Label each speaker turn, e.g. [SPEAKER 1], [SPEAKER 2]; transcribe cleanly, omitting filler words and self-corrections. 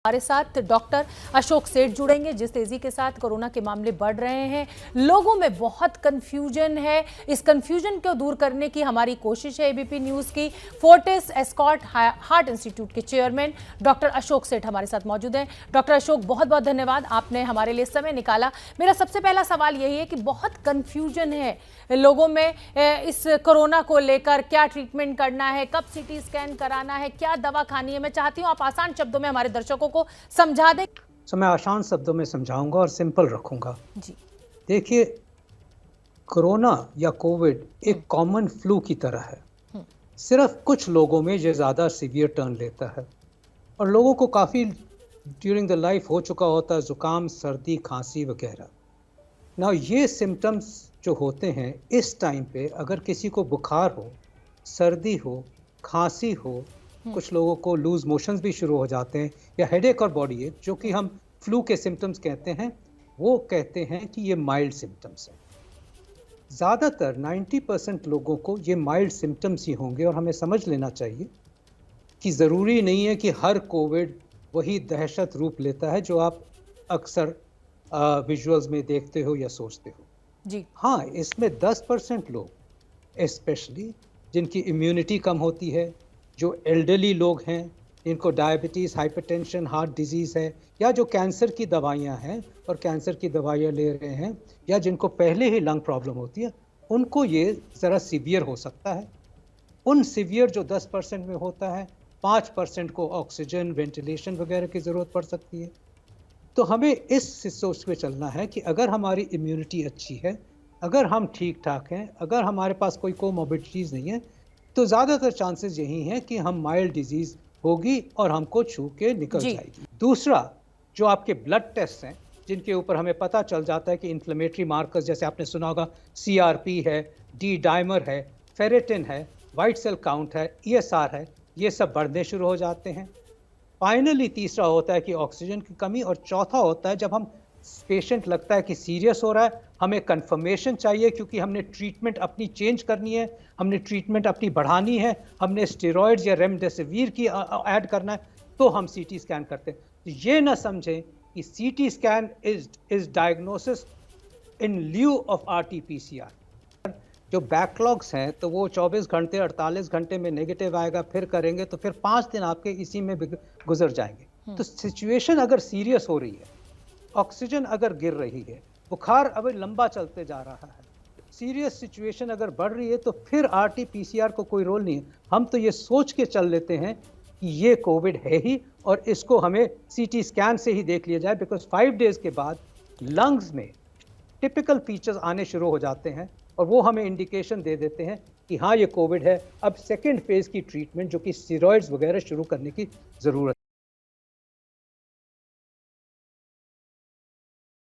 [SPEAKER 1] हमारे साथ डॉक्टर अशोक सेठ जुड़ेंगे। जिस तेजी के साथ कोरोना के मामले बढ़ रहे हैं, लोगों में बहुत कंफ्यूजन है। इस कंफ्यूजन को दूर करने की हमारी कोशिश है एबीपी न्यूज की। फोर्टिस एस्कॉर्ट हार्ट इंस्टीट्यूट के चेयरमैन डॉक्टर अशोक सेठ हमारे साथ मौजूद हैं। डॉक्टर अशोक, बहुत बहुत धन्यवाद, आपने हमारे लिए समय निकाला। मेरा सबसे पहला सवाल यही है कि बहुत कंफ्यूजन है लोगों में इस कोरोना को लेकर, क्या ट्रीटमेंट करना है, कब सीटी स्कैन कराना है, क्या दवा खानी है। मैं चाहती हूं आप आसान शब्दों में हमारे दर्शकों को समझा दें।
[SPEAKER 2] तो मैं आसान शब्दों में समझाऊंगा और सिंपल रखूंगा
[SPEAKER 1] जी।
[SPEAKER 2] देखिए, कोरोना या कोविड एक कॉमन फ्लू की तरह है। सिर्फ कुछ लोगों में ये ज़्यादा सीवियर टर्न लेता है और लोगों को काफ़ी ड्यूरिंग द लाइफ हो चुका होता है, ज़ुकाम, सर्दी, खांसी वगैरह। ना ये सिम्टम्स जो होते हैं इस टाइम पे, अगर किसी को बुखार हो, सर्दी हो, खांसी हो, कुछ लोगों को लूज मोशंस भी शुरू हो जाते हैं, या हेडेक और बॉडी एक, जो कि हम फ्लू के सिम्टम्स कहते हैं, वो कहते हैं कि ये माइल्ड सिम्टम्स हैं। ज़्यादातर 90% लोगों को ये माइल्ड सिम्टम्स ही होंगे और हमें समझ लेना चाहिए कि ज़रूरी नहीं है कि हर कोविड वही दहशत रूप लेता है जो आप अक्सर विजुअल्स में देखते हो या सोचते हो।
[SPEAKER 1] जी।
[SPEAKER 2] हाँ, इसमें 10% लोग स्पेशली जिनकी इम्यूनिटी कम होती है, जो एल्डरली लोग हैं, इनको डायबिटीज़, हाइपरटेंशन, हार्ट डिजीज़ है, या जो कैंसर की दवाइयाँ हैं और कैंसर की दवाइयाँ ले रहे हैं, या जिनको पहले ही लंग प्रॉब्लम होती है, उनको ये ज़रा सीवियर हो सकता है। उन सीवियर जो 10% में होता है, 5% को ऑक्सीजन, वेंटिलेशन वगैरह की ज़रूरत पड़ सकती है। तो हमें इस सोच पे चलना है कि अगर हमारी इम्यूनिटी अच्छी है, अगर हम ठीक ठाक हैं, अगर हमारे पास कोई कोमोर्बिडिटीज़ नहीं है, तो ज़्यादातर चांसेस यही हैं कि हम माइल्ड डिजीज़ होगी और हमको छू के निकल जाएगी। दूसरा, जो आपके ब्लड टेस्ट हैं, जिनके ऊपर हमें पता चल जाता है कि इन्फ्लेमेटरी मार्कर्स, जैसे आपने सुना होगा, सीआरपी है, डी डाइमर है, फेरेटिन है, वाइट सेल काउंट है, ईएसआर है, ये सब बढ़ने शुरू हो जाते हैं। फाइनली तीसरा होता है कि ऑक्सीजन की कमी, और चौथा होता है जब हम पेशेंट लगता है कि सीरियस हो रहा है, हमें कंफर्मेशन चाहिए क्योंकि हमने ट्रीटमेंट अपनी चेंज करनी है, हमने ट्रीटमेंट अपनी बढ़ानी है, हमने स्टेरॉइड्स या रेमडेसिविर की ऐड करना है, तो हम सीटी स्कैन करते हैं। तो ये ना समझें कि CT scan is diagnosis in lieu of RTPCR. जो बैकलॉग्स हैं तो वो 24 घंटे 48 घंटे में नेगेटिव आएगा, फिर करेंगे तो फिर 5 दिन आपके इसी में गुजर जाएंगे। तो सिचुएशन अगर सीरियस हो रही है, ऑक्सीजन अगर गिर रही है, बुखार अभी लंबा चलते जा रहा है, सीरियस सिचुएशन अगर बढ़ रही है, तो फिर आरटीपीसीआर को कोई रोल नहीं है। हम तो ये सोच के चल लेते हैं कि ये कोविड है ही और इसको हमें सीटी स्कैन से ही देख लिया जाए, बिकॉज 5 डेज के बाद लंग्स में टिपिकल फीचर्स आने शुरू हो जाते हैं और वो हमें इंडिकेशन दे देते हैं कि हाँ, ये कोविड है। अब सेकेंड फेज की ट्रीटमेंट, जो कि स्टेरॉइड्स वगैरह शुरू करने की ज़रूरत है।